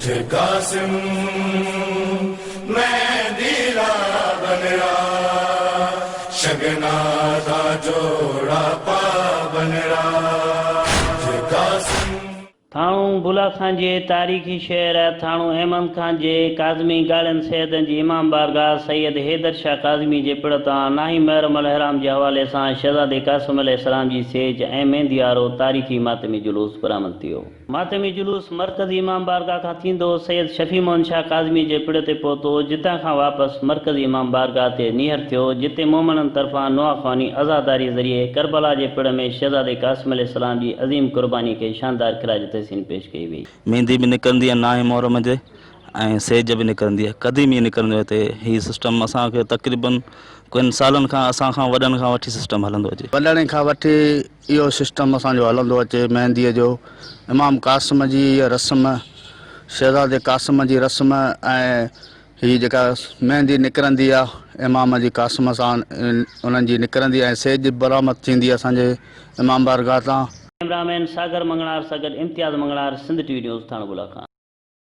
कासिम मैं दिला बनरा शगना दा जोड़ा पा बनरा कासिम। थाणू बुला खान जे तारीख़ी शहर थाणू अहमद खान जे काज़मी गाड़न सैयदन जी इमाम बारगाह सैयद हैदर शाह काज़मी जे पिण तां नाही महरम अलहराम जे हवाले सां शहज़ादे कासिम अलैहिस्सलाम जी सेज ऐं मेहंदी वारो तारीख़ी मातमी जुलूस बरामद थियो। मातमी जुलूस मरकज़ी इमाम बारगाह खां थींदो सैयद शफ़ी मोहन शाह काज़मी जे पिण ते पहुतो, जितां खां वापसि मरकज़ी इमाम बारगाह ते नीहर थियो, जिते मोमननि तरफ़ां नुआख़वानी अज़ादारी ज़रिए करबला जे पिण में शहज़ादे कासिम अलैहिस्सलाम जी अज़ीम कुर्बानी खे शानदार ख़िराज तहसीन पेश कई वई। मेहंदी भी निकिरंदी आहे नाहे मोहरम जे ऐं सेज भी निकिरंदी आहे, क़दीमी निकिरंदो आहे हिते। हीउ सिस्टम असांखे तक़रीबन कुझु सालनि खां असां खां वॾनि खां वठी सिस्टम हलंदो अचे। वॾनि खां वठी इहो सिस्टम असांजो हलंदो अचे मेहंदीअ जो। इमाम कासिम जी इहा रस्म, शहज़ादे कासिम जी रस्म, ऐं हीअ जेका मेहंदी निकिरंदी आहे इमाम जी कासिम सां उन्हनि जी निकिरंदी आहे ऐं सेज बरामद थींदी आहे असांजे इमाम बारगाह तां। कैमरामैन सागर मंगलार सां गॾु इम्तियाज़ मंगलार, सिंध टीवी न्यूज़ थाणो बुला खान।